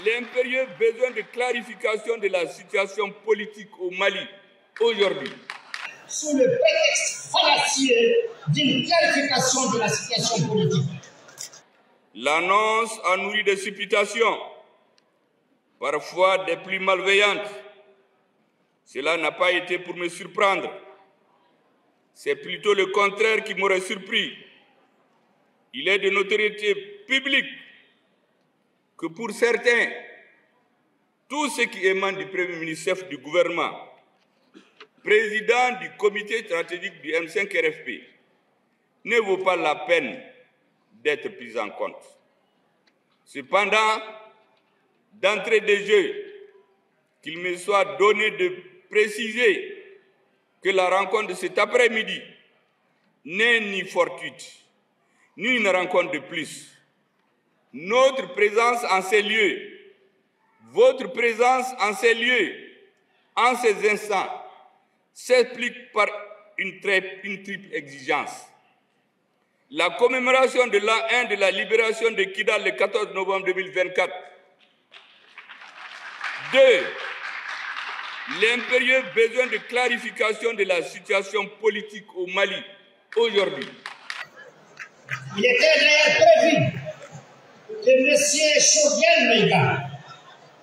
l'impérieux besoin de clarification de la situation politique au Mali aujourd'hui. Sous le prétexte fallacieux d'une clarification de la situation politique. L'annonce a nourri des supputations, parfois des plus malveillantes. Cela n'a pas été pour me surprendre. C'est plutôt le contraire qui m'aurait surpris. Il est de notoriété publique que pour certains, tout ce qui émane du Premier ministre chef du gouvernement, président du comité stratégique du M5 RFP, ne vaut pas la peine d'être pris en compte. Cependant, d'entrée de jeu, qu'il me soit donné de préciser que la rencontre de cet après-midi n'est ni fortuite, ni une rencontre de plus. Notre présence en ces lieux, votre présence en ces lieux, en ces instants, s'explique par une triple exigence. La commémoration de l'an 1 de la libération de Kidal le 14 novembre 2024. 2. L'impérieux besoin de clarification de la situation politique au Mali aujourd'hui. Il était d'ailleurs prévu que M. Choguel Maïga,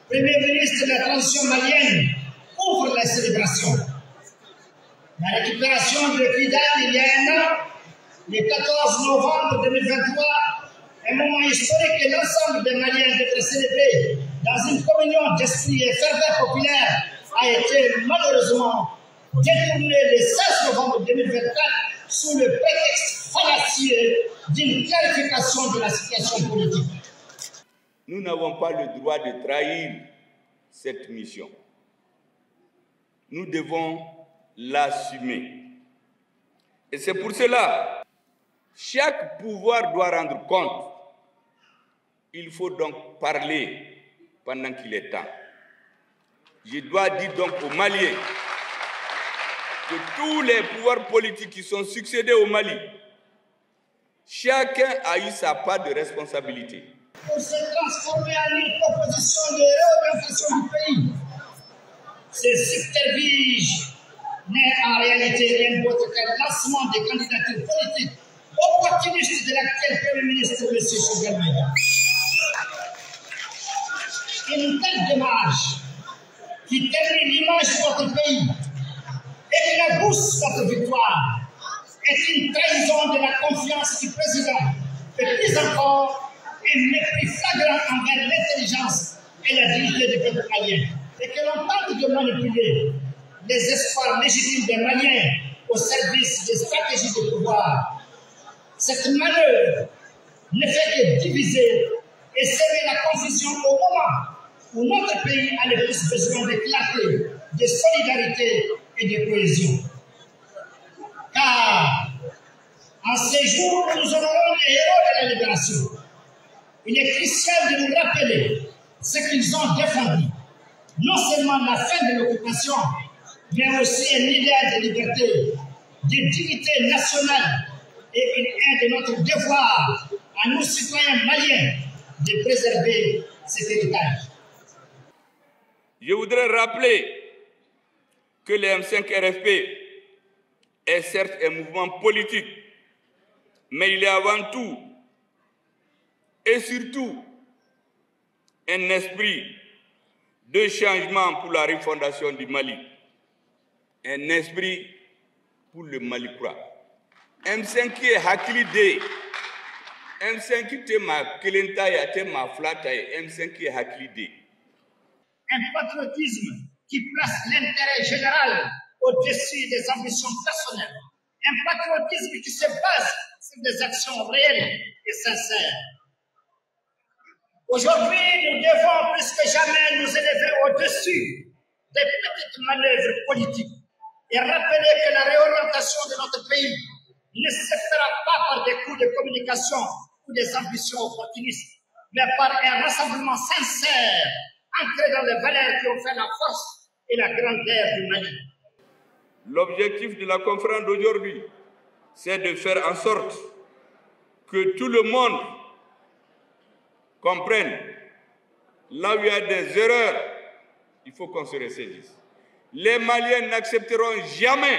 Premier ministre de la transition malienne, ouvre la célébration. La récupération de Kidal il y a un an, le 14 novembre 2023, un moment historique que l'ensemble des Maliens devraient célébrer dans une communion d'esprit et ferveur populaire, a été malheureusement détourné le 16 novembre 2024 sous le prétexte fallacieux d'une clarification de la situation politique. Nous n'avons pas le droit de trahir cette mission. Nous devons l'assumer. Et c'est pour cela, chaque pouvoir doit rendre compte. Il faut donc parler pendant qu'il est temps. Je dois dire donc aux Maliens que tous les pouvoirs politiques qui sont succédés au Mali, chacun a eu sa part de responsabilité. Pour se transformer en une proposition de réorientation du pays, ce subterfuge n'est en réalité rien d'autre qu'un lancement des candidatures politiques opportunistes de l'actuel Premier ministre, M. Choguel Maïga. Une telle démarche qui termine l'image de votre pays et qui repousse votre victoire est une trahison de la confiance du président et plus encore un mépris flagrant envers l'intelligence et la dignité du peuple malien et que l'on tente de manipuler les espoirs légitimes des Maliens au service des stratégies de pouvoir. Cette manœuvre ne fait que diviser et semer la confusion au moment où notre pays a le plus besoin de clarté, de solidarité et de cohésion. Car en ces jours où nous honorons les héros de la libération, il est crucial de nous rappeler ce qu'ils ont défendu. Non seulement la fin de l'occupation, mais aussi un idéal de liberté, de dignité nationale et un de notre devoir à nous citoyens maliens de préserver cet héritage. Je voudrais rappeler que le M5 RFP est certes un mouvement politique, mais il est avant tout et surtout un esprit de changement pour la refondation du Mali, un esprit pour le Mali quoi. M5 qui est hakilide, M5 qui est ma kelentaya, te ma flataye, M5 qui est hakilide. Un patriotisme qui place l'intérêt général au-dessus des ambitions personnelles. Un patriotisme qui se base sur des actions réelles et sincères. Aujourd'hui, nous devons plus que jamais nous élever au-dessus des petites manœuvres politiques et rappeler que la réorientation de notre pays ne se fera pas par des coups de communication ou des ambitions opportunistes, mais par un rassemblement sincère ancré dans les valeurs qui ont fait la force et la grandeur du Mali. L'objectif de la conférence d'aujourd'hui, c'est de faire en sorte que tout le monde comprenne là où il y a des erreurs, il faut qu'on se ressaisisse. Les Maliens n'accepteront jamais,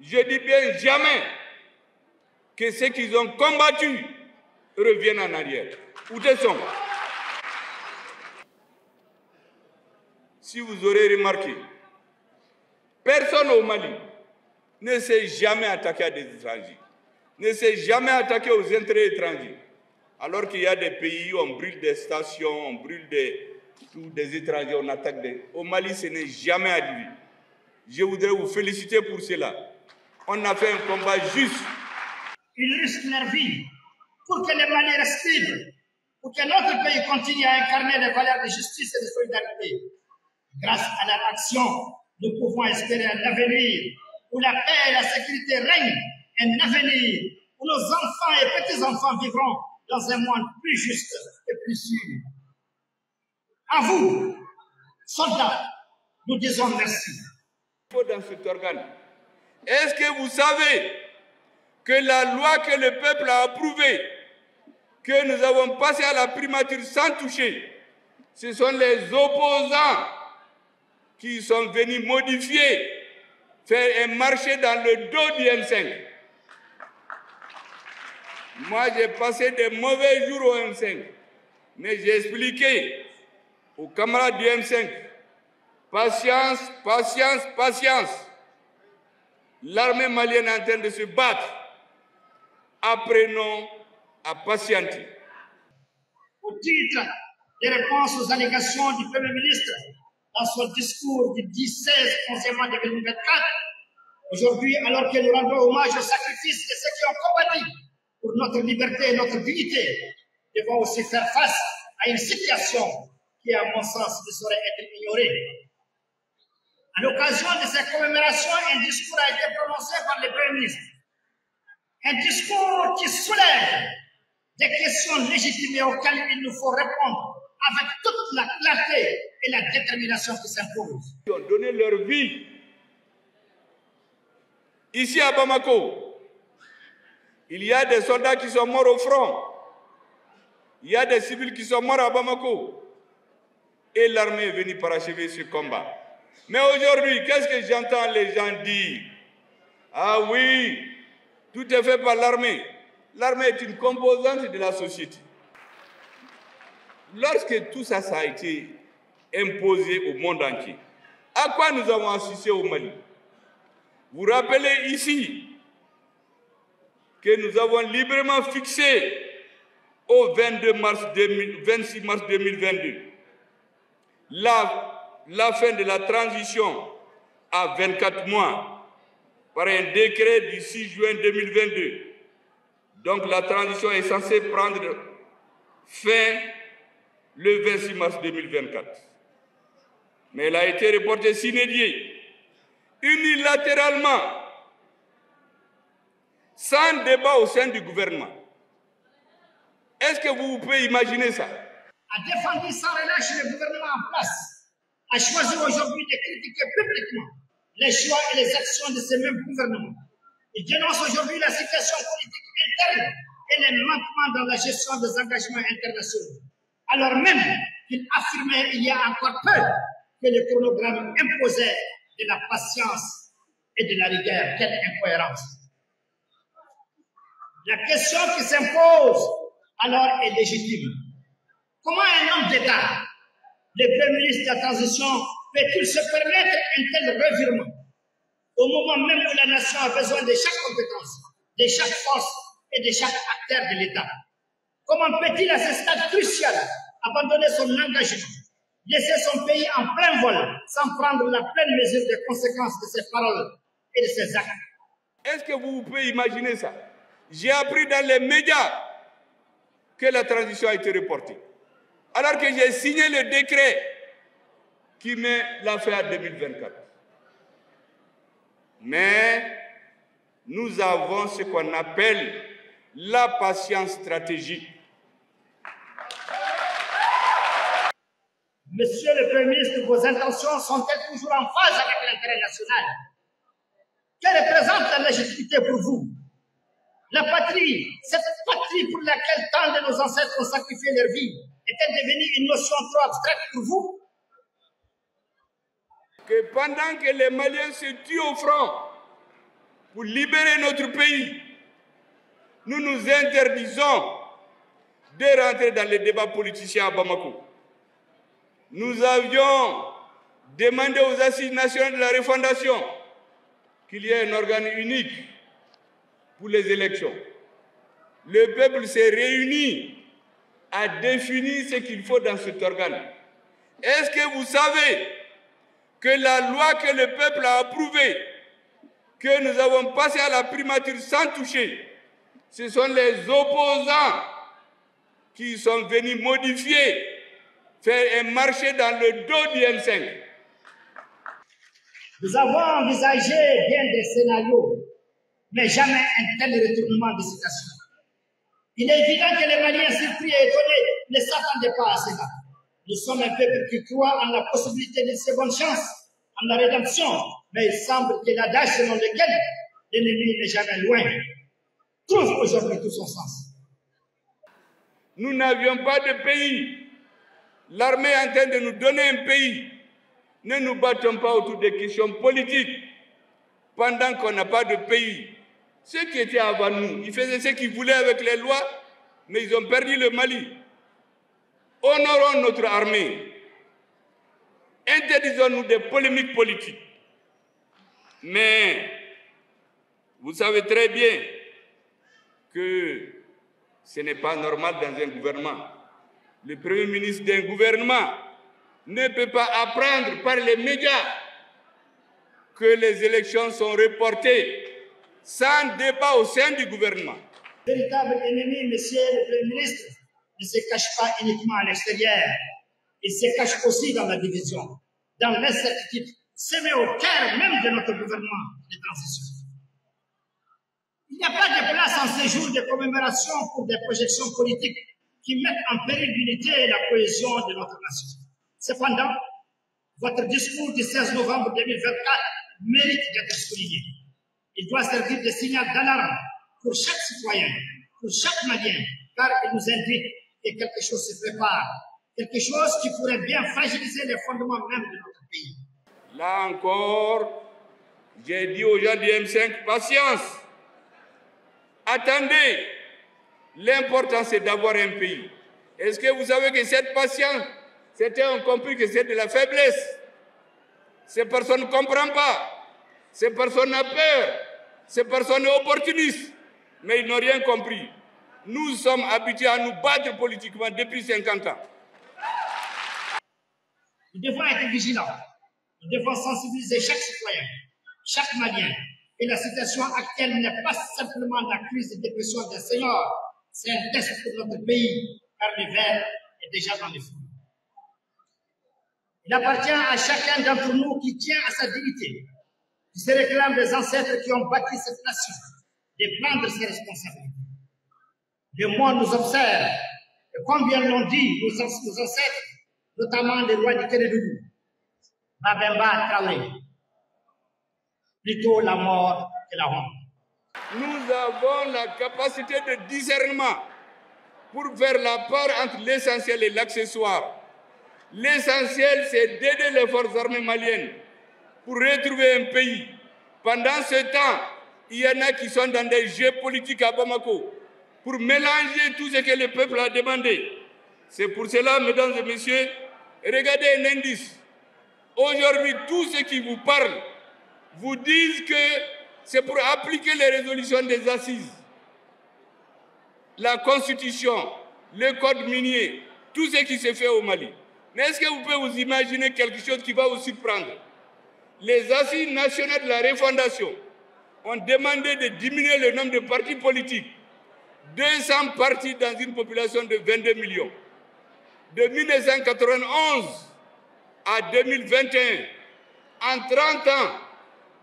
je dis bien jamais, que ceux qu'ils ont combattus reviennent en arrière. Où ils sont? Si vous aurez remarqué, personne au Mali ne s'est jamais attaqué à des étrangers, ne s'est jamais attaqué aux intérêts étrangers. Alors qu'il y a des pays où on brûle des stations, on brûle des étrangers, on attaque des... Au Mali, ce n'est jamais arrivé. Je voudrais vous féliciter pour cela. On a fait un combat juste. Ils risquent leur vie pour que les Maliens restent libres, pour que notre pays continue à incarner les valeurs de justice et de solidarité. Grâce à leur action, nous pouvons espérer un avenir où la paix et la sécurité règnent, un avenir où nos enfants et petits-enfants vivront dans un monde plus juste et plus sûr. À vous, soldats, nous disons merci. Dans cet organe, est-ce que vous savez que la loi que le peuple a approuvée, que nous avons passée à la primature sans toucher, ce sont les opposants qui sont venus modifier, faire un marché dans le dos du M5. Moi, j'ai passé des mauvais jours au M5, mais j'ai expliqué aux camarades du M5, patience, patience, patience. L'armée malienne est en train de se battre. Apprenons à patienter. Au titre des réponses aux allégations du Premier ministre dans son discours du 10-16 mois 2024, aujourd'hui, alors que nous rendons hommage au sacrifice de ceux qui ont combattu pour notre liberté et notre dignité, nous devons aussi faire face à une situation qui, à mon sens, ne saurait être ignorée. À l'occasion de ces commémorations, un discours a été prononcé par le Premier ministre. Un discours qui soulève des questions légitimes et auxquelles il nous faut répondre avec toute la clarté et la détermination qui s'imposent. Ils ont donné leur vie. Ici à Bamako, il y a des soldats qui sont morts au front. Il y a des civils qui sont morts à Bamako. Et l'armée est venue parachever ce combat. Mais aujourd'hui, qu'est-ce que j'entends les gens dire? Ah oui, tout est fait par l'armée. L'armée est une composante de la société. Lorsque tout ça, ça a été imposé au monde entier, à quoi nous avons assisté au Mali? Vous rappelez ici que nous avons librement fixé au 26 mars 2022 la fin de la transition à 24 mois par un décret du 6 juin 2022. Donc la transition est censée prendre fin le 26 mars 2024. Mais elle a été reportée sine die, unilatéralement, sans débat au sein du gouvernement. Est-ce que vous pouvez imaginer ça? A défendu sans relâche le gouvernement en place, a choisi aujourd'hui de critiquer publiquement les choix et les actions de ces mêmes gouvernements. Il dénonce aujourd'hui la situation politique interne et les manquements dans la gestion des engagements internationaux, alors même qu'il affirmait il y a encore peu que le chronogramme imposait de la patience et de la rigueur. Quelle incohérence! La question qui s'impose alors est légitime. Comment un homme d'État, le Premier ministre de la Transition, peut-il se permettre un tel revirement au moment même où la nation a besoin de chaque compétence, de chaque force et de chaque acteur de l'État? Comment peut-il à ce stade crucial abandonner son engagement, laisser son pays en plein vol sans prendre la pleine mesure des conséquences de ses paroles et de ses actes? Est-ce que vous pouvez imaginer ça? J'ai appris dans les médias que la transition a été reportée, alors que j'ai signé le décret qui met la fin à 2024. Mais nous avons ce qu'on appelle la patience stratégique. Monsieur le Premier ministre, vos intentions sont-elles toujours en phase avec l'intérêt national? Quelle représente la légitimité pour vous? La patrie, cette patrie pour laquelle tant de nos ancêtres ont sacrifié leur vie, était devenue une notion trop abstraite pour vous? Que pendant que les Maliens se tuent au front pour libérer notre pays, nous nous interdisons de rentrer dans les débats politiciens à Bamako. Nous avions demandé aux Assises nationales de la refondation qu'il y ait un organe unique pour les élections. Le peuple s'est réuni à définir ce qu'il faut dans cet organe. Est-ce que vous savez que la loi que le peuple a approuvée, que nous avons passée à la primature sans toucher, ce sont les opposants qui sont venus modifier, faire un marché dans le dos du M5. Nous avons envisagé bien des scénarios, mais jamais un tel retournement de situation. Il est évident que les Maliens surpris et étonnés ne s'attendaient pas à cela. Nous sommes un peuple qui croit en la possibilité d'une seconde chance, en la rédemption, mais il semble que l'adage selon lequel l'ennemi n'est jamais loin trouve aujourd'hui tout son sens. Nous n'avions pas de pays. L'armée est en train de nous donner un pays. Ne nous battons pas autour des questions politiques pendant qu'on n'a pas de pays. Ceux qui étaient avant nous, ils faisaient ce qu'ils voulaient avec les lois, mais ils ont perdu le Mali. Honorons notre armée. Interdisons-nous des polémiques politiques. Mais vous savez très bien que ce n'est pas normal dans un gouvernement. Le Premier ministre d'un gouvernement ne peut pas apprendre par les médias que les élections sont reportées sans débat au sein du gouvernement. Le véritable ennemi, monsieur le Premier ministre, ne se cache pas uniquement à l'extérieur. Il se cache aussi dans la division, dans l'incertitude, semée au cœur même de notre gouvernement de transition. Il n'y a pas de place en ces jours de commémoration pour des projections politiques qui mettent en péril l'unité et la cohésion de notre nation. Cependant, votre discours du 16 novembre 2024 mérite d'être souligné. Il doit servir de signal d'alarme pour chaque citoyen, pour chaque Malien, car il nous indique que quelque chose se prépare, quelque chose qui pourrait bien fragiliser les fondements même de notre pays. Là encore, j'ai dit aux gens du M5, patience. Attendez, l'important c'est d'avoir un pays. Est-ce que vous savez que cette patience, certains ont compris que c'est de la faiblesse. Ces personnes ne comprennent pas. Ces personnes ont peur. Ces personnes sont opportunistes. Mais ils n'ont rien compris. Nous sommes habitués à nous battre politiquement depuis 50 ans. Nous devons être vigilants. Nous devons sensibiliser chaque citoyen, chaque Malien. Et la situation actuelle n'est pas simplement la crise de dépression des seniors. C'est un test pour notre pays, car l'hiver est déjà dans les fous. Il appartient à chacun d'entre nous qui tient à sa dignité, qui se réclame des ancêtres qui ont bâti cette nation, de prendre ses responsabilités. Le monde nous observe, et combien l'ont dit nos ancêtres, notamment les rois du Kérédougou, Babemba Traoré. Plutôt la mort que la honte. Nous avons la capacité de discernement pour faire la part entre l'essentiel et l'accessoire. L'essentiel, c'est d'aider les forces armées maliennes pour retrouver un pays. Pendant ce temps, il y en a qui sont dans des jeux politiques à Bamako pour mélanger tout ce que le peuple a demandé. C'est pour cela, mesdames et messieurs, regardez un indice. Aujourd'hui, tous ceux qui vous parlent vous disent que c'est pour appliquer les résolutions des assises, la constitution, le code minier, tout ce qui se fait au Mali. Mais est-ce que vous pouvez vous imaginer quelque chose qui va vous surprendre? Les assises nationales de la refondation ont demandé de diminuer le nombre de partis politiques. 200 partis dans une population de 22 millions. De 1991 à 2021, en 30 ans,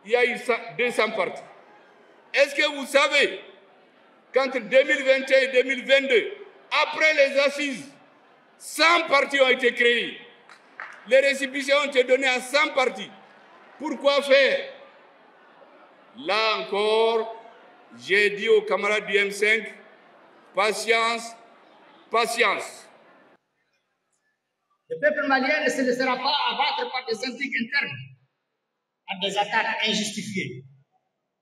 il y a eu 200 partis. Est-ce que vous savez qu'entre 2021 et 2022, après les assises, 100 partis ont été créés. Les récépissés ont été donnés à 100 partis. Pourquoi faire? Là encore, j'ai dit aux camarades du M5, patience, patience. Le peuple malien ne se laissera pas abattre par des intrigues internes, par des attaques injustifiées,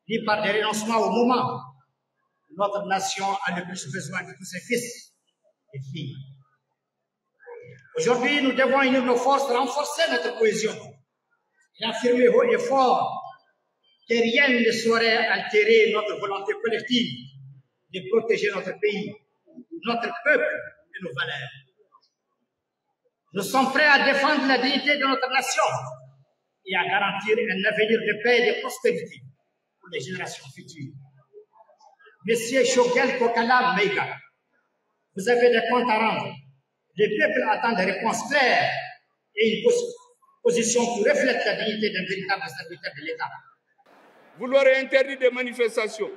ni par des renoncements au moment où notre nation a le plus besoin de tous ses fils et filles. Aujourd'hui, nous devons unir nos forces, renforcer notre cohésion et affirmer haut et fort que rien ne saurait altérer notre volonté collective de protéger notre pays, notre peuple et nos valeurs. Nous sommes prêts à défendre la dignité de notre nation et à garantir un avenir de paix et de prospérité pour les générations futures. Monsieur Choguel Kokala Meiga, vous avez des comptes à rendre. Le peuple attend des réponses claires et une position qui reflète la dignité d'un véritable serviteur de l'État. Vouloir interdire des manifestations,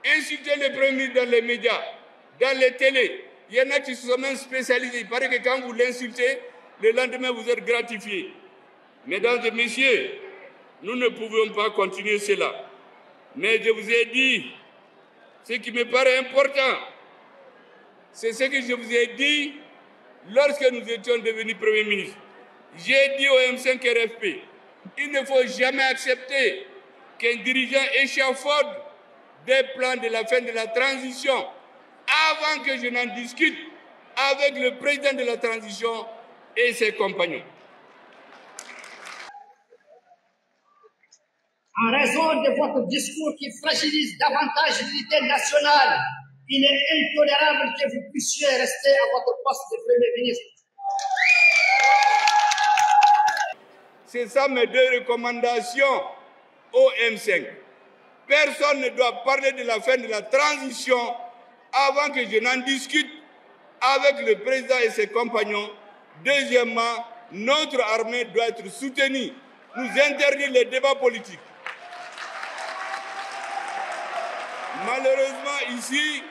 insulter le Premier ministre dans les médias, dans les télés. Il y en a qui sont même spécialisés. Il paraît que quand vous l'insultez, le lendemain vous êtes gratifié. Mesdames et messieurs, nous ne pouvons pas continuer cela. Mais je vous ai dit, ce qui me paraît important, c'est ce que je vous ai dit lorsque nous étions devenus Premier ministre. J'ai dit au M5 RFP, il ne faut jamais accepter qu'un dirigeant échafaude des plans de la fin de la transition avant que je n'en discute avec le président de la transition et ses compagnons. En raison de votre discours qui fragilise davantage l'unité nationale, il est intolérable que vous puissiez rester à votre poste de Premier ministre. C'est ça mes deux recommandations au M5. Personne ne doit parler de la fin de la transition avant que je n'en discute avec le président et ses compagnons. Deuxièmement, notre armée doit être soutenue. Nous interdire les débats politiques. Malheureusement, ici,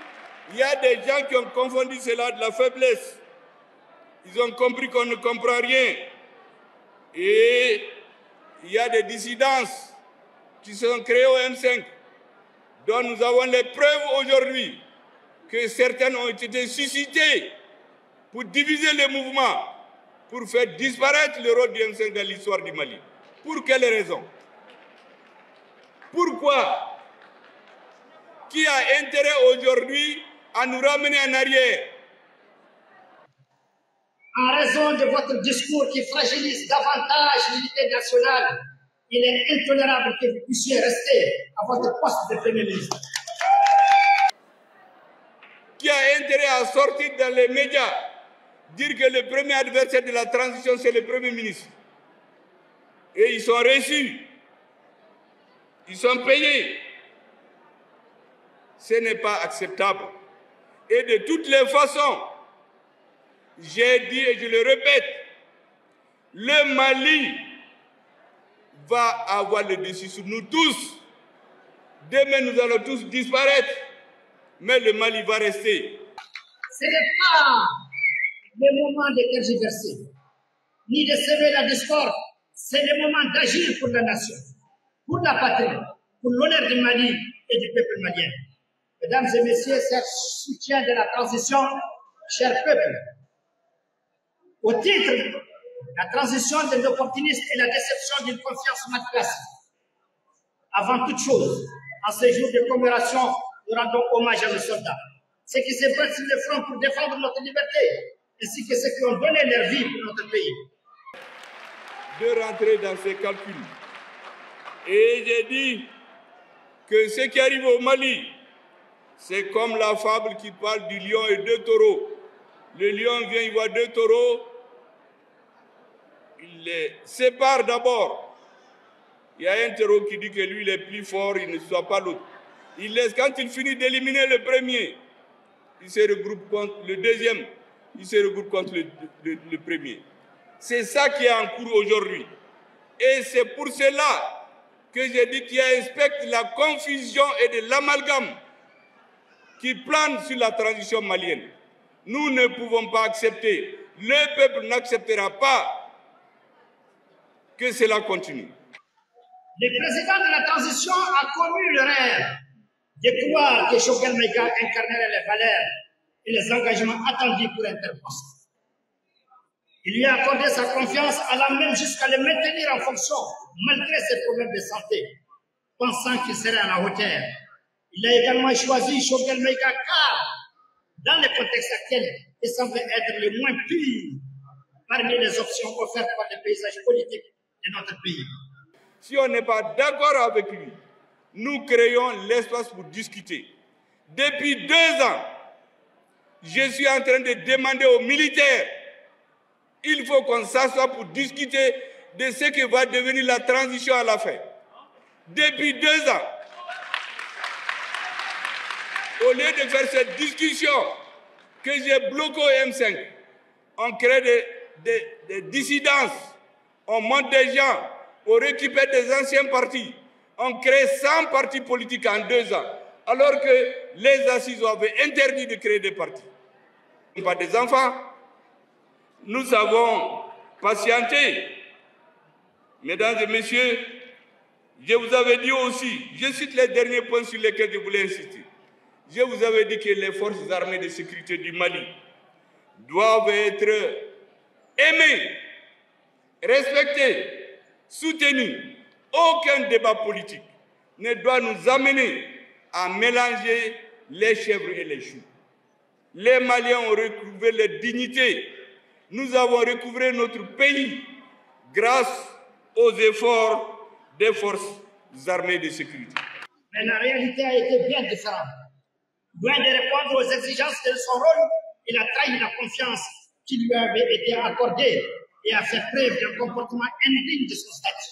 il y a des gens qui ont confondu cela de la faiblesse. Ils ont compris qu'on ne comprend rien. Et il y a des dissidences qui sont créées au M5, dont nous avons les preuves aujourd'hui que certaines ont été suscitées pour diviser les mouvements, pour faire disparaître le rôle du M5 dans l'histoire du Mali. Pour quelles raisons? Pourquoi? Qui a intérêt aujourd'hui à nous ramener en arrière? En raison de votre discours qui fragilise davantage l'unité nationale, il est intolérable que vous puissiez rester à votre poste de Premier ministre. Qui a intérêt à sortir dans les médias, dire que le premier adversaire de la transition, c'est le Premier ministre. Et ils sont reçus. Ils sont payés. Ce n'est pas acceptable. Et de toutes les façons, j'ai dit et je le répète, le Mali va avoir le dessus sur nous tous. Demain, nous allons tous disparaître, mais le Mali va rester. Ce n'est pas le moment de tergiverser, ni de semer la discorde. C'est le moment d'agir pour la nation, pour la patrie, pour l'honneur du Mali et du peuple malien. Mesdames et messieurs, chers soutiens de la transition, chers peuples, au titre de la transition de l'opportunisme et la déception d'une confiance mal placée, avant toute chose, en ce jour de commémoration, nous rendons hommage à nos soldats, ceux qui se battent sur le front pour défendre notre liberté, ainsi que ceux qui ont donné leur vie pour notre pays. De rentrer dans ces calculs. Et j'ai dit que ce qui arrive au Mali, c'est comme la fable qui parle du lion et deux taureaux. Le lion vient, il voit deux taureaux, il les sépare d'abord. Il y a un taureau qui dit que lui, il est plus fort, il ne soit pas l'autre. Il laisse, quand il finit d'éliminer le premier, il se regroupe contre le deuxième, il se regroupe contre le premier. C'est ça qui est en cours aujourd'hui. Et c'est pour cela que j'ai dit qu'il y a un spectre de la confusion et de l'amalgame qui plane sur la transition malienne. Nous ne pouvons pas accepter, le peuple n'acceptera pas que cela continue. Le président de la transition a connu le rêve de croire que Choguel Maïga incarnerait les valeurs et les engagements attendus pour un tel poste. Il lui a accordé sa confiance, allant même jusqu'à le maintenir en fonction, malgré ses problèmes de santé, pensant qu'il serait à la hauteur. Il a également choisi Choguel Maïga car, dans le contexte actuel, il semble être le moins pire parmi les options offertes par le paysage politique de notre pays. Si on n'est pas d'accord avec lui, nous créons l'espace pour discuter. Depuis 2 ans, je suis en train de demander aux militaires, il faut qu'on s'assoie pour discuter de ce que va devenir la transition à la fin. Depuis 2 ans, au lieu de faire cette discussion que j'ai bloquée au M5, on crée des dissidences, on monte des gens, on récupère des anciens partis, on crée 100 partis politiques en 2 ans, alors que les assises avaient interdit de créer des partis. Pas des enfants, nous avons patienté. Mesdames et messieurs, je vous avais dit aussi, je cite les derniers points sur lesquels je voulais insister. Je vous avais dit que les forces armées de sécurité du Mali doivent être aimées, respectées, soutenues. Aucun débat politique ne doit nous amener à mélanger les chèvres et les choux. Les Maliens ont recouvré leur dignité. Nous avons recouvré notre pays grâce aux efforts des forces armées de sécurité. Mais la réalité a été bien différente. Loin de répondre aux exigences de son rôle, il a trahi la confiance qui lui avait été accordée et a fait preuve d'un comportement indigne de son statut.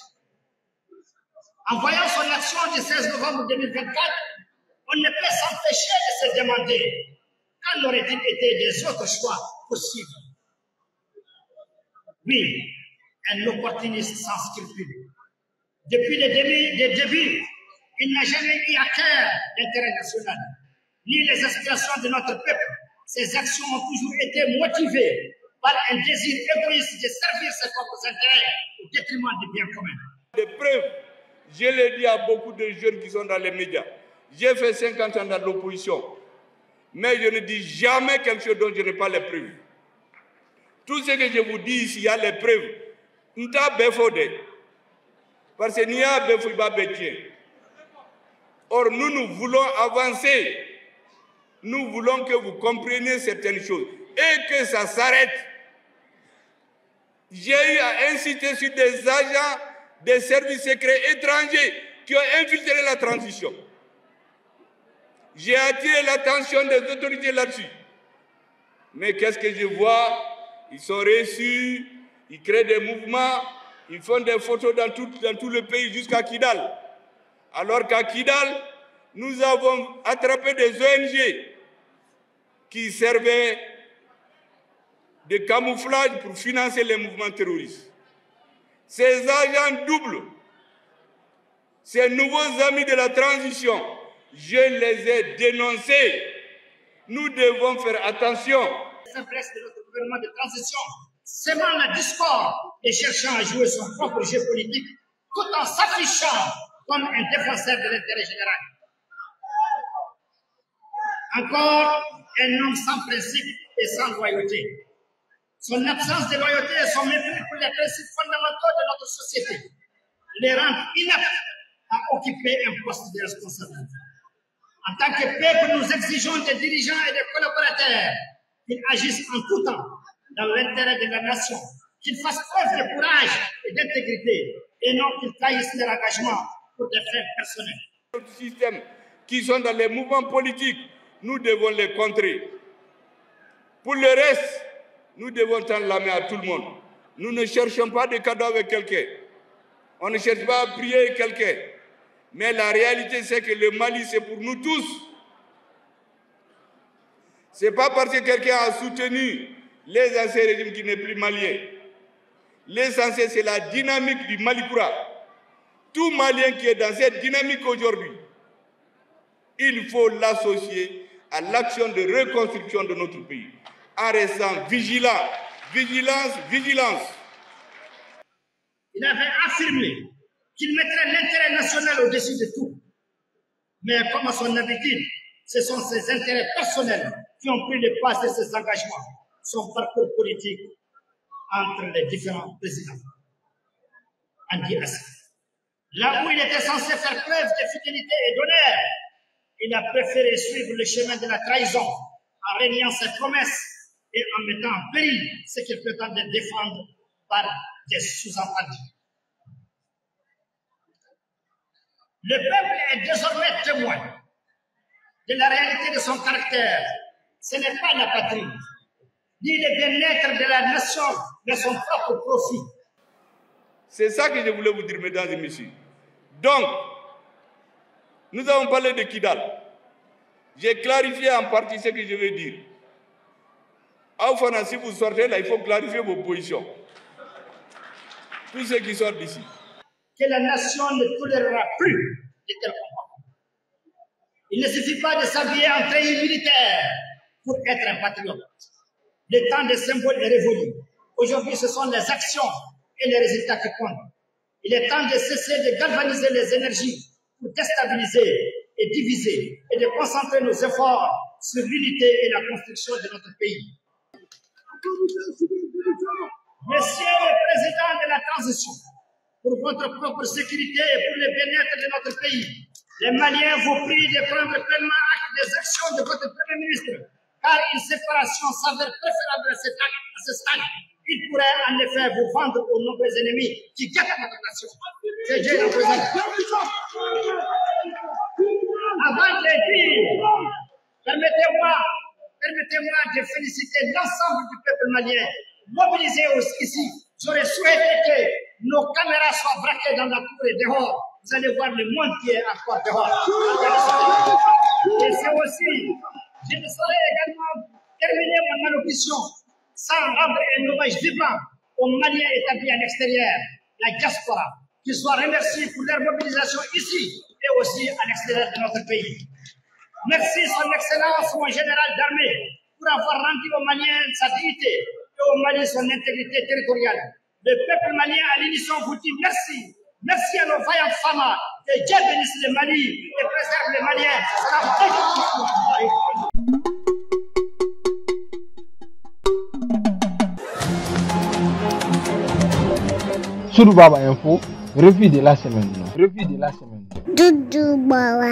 En voyant son action du 16 novembre 2024, on ne peut s'empêcher de se demander quels auraient-ils été des autres choix possibles. Oui, un opportuniste sans scrupule. Depuis le début, il n'a jamais eu à cœur l'intérêt national, ni les aspirations de notre peuple. Ses actions ont toujours été motivées par un désir égoïste de servir ses propres intérêts au détriment du bien commun. Des preuves, je l'ai dit à beaucoup de jeunes qui sont dans les médias. J'ai fait 50 ans dans l'opposition, mais je ne dis jamais quelque chose dont je n'ai pas les preuves. Tout ce que je vous dis ici, il y a les preuves. Nta befode, parce qu'il n'y a pas de. Or, nous voulons avancer. Nous voulons que vous compreniez certaines choses et que ça s'arrête. J'ai eu à inciter sur des agents des services secrets étrangers qui ont infiltré la transition. J'ai attiré l'attention des autorités là-dessus. Mais qu'est-ce que je vois? Ils sont reçus, ils créent des mouvements, ils font des photos dans tout le pays jusqu'à Kidal. Alors qu'à Kidal, nous avons attrapé des ONG qui servaient de camouflage pour financer les mouvements terroristes. Ces agents doubles, ces nouveaux amis de la transition, je les ai dénoncés. Nous devons faire attention. La faiblesse de notre gouvernement de transition, sémant la discorde et cherchant à jouer son propre jeu politique, tout en s'affichant comme un défenseur de l'intérêt général. Encore un homme sans principe et sans loyauté. Son absence de loyauté et son mépris pour les principes fondamentaux de notre société les rendent inaptes à occuper un poste de responsabilité. En tant que peuple, nous exigeons des dirigeants et des collaborateurs qu'ils agissent en tout temps dans l'intérêt de la nation, qu'ils fassent preuve de courage et d'intégrité et non qu'ils trahissent leur engagement pour des fins personnelles. Les systèmes qui sont dans les mouvements politiques, nous devons les contrer. Pour le reste, nous devons tendre la main à tout le monde. Nous ne cherchons pas de cadeaux avec quelqu'un. On ne cherche pas à prier quelqu'un. Mais la réalité, c'est que le Mali, c'est pour nous tous. Ce n'est pas parce que quelqu'un a soutenu les anciens régimes qui n'est plus malien. L'essentiel, c'est la dynamique du Malikoura. Tout Malien qui est dans cette dynamique aujourd'hui, il faut l'associer à l'action de reconstruction de notre pays, en restant vigilant, vigilance, vigilance. Il avait affirmé qu'il mettrait l'intérêt national au-dessus de tout. Mais comme à son habitude, ce sont ses intérêts personnels qui ont pris le pas sur ses engagements. Son parcours politique entre les différents présidents. Andy Assane. Là où il était censé faire preuve de fidélité et d'honneur, il a préféré suivre le chemin de la trahison en régnant ses promesses et en mettant en péril ce qu'il prétendait défendre par des sous-entendus. Le peuple est désormais témoin de la réalité de son caractère. Ce n'est pas la patrie, ni le bien-être de la nation, mais son propre profit. C'est ça que je voulais vous dire, mesdames et messieurs. Donc, nous avons parlé de Kidal. J'ai clarifié en partie ce que je veux dire. Enfin, si vous sortez là, il faut clarifier vos positions. Tous ceux qui sortent d'ici. Que la nation ne tolérera plus de tels comportements. Il ne suffit pas de s'habiller en treillis militaire pour être un patriote. Le temps des symboles est révolu. Aujourd'hui, ce sont les actions et les résultats qui comptent. Il est temps de cesser de galvaniser les énergies pour déstabiliser et diviser et de concentrer nos efforts sur l'unité et la construction de notre pays. Monsieur le Président de la transition, pour votre propre sécurité et pour le bien-être de notre pays, les Maliens vous prient de prendre pleinement acte des actions de votre Premier ministre, car une séparation s'avère préférable à ce stade. Il pourrait en effet vous vendre aux nombreux ennemis qui guettent notre nation. Avant de dire, permettez-moi de féliciter l'ensemble du peuple malien mobilisé ici. J'aurais souhaité que nos caméras soient braquées dans la cour et dehors. Vous allez voir le monde qui est encore dehors. Et c'est aussi, je ne saurais également terminer mon allocution sans rendre un hommage vivant aux Maliens établis à l'extérieur, la diaspora, qui soient remerciés pour leur mobilisation ici et aussi à l'extérieur de notre pays. Merci Son Excellence, mon général d'armée, pour avoir rendu aux Maliens sa dignité et au Mali son intégrité territoriale. Le peuple malien à l'unisson vous dit merci. Merci à nos vaillantes femmes. Que Dieu bénisse le Mali et préserve les Maliens. Soudou Baba Info, revue de la semaine. Doudou Baba.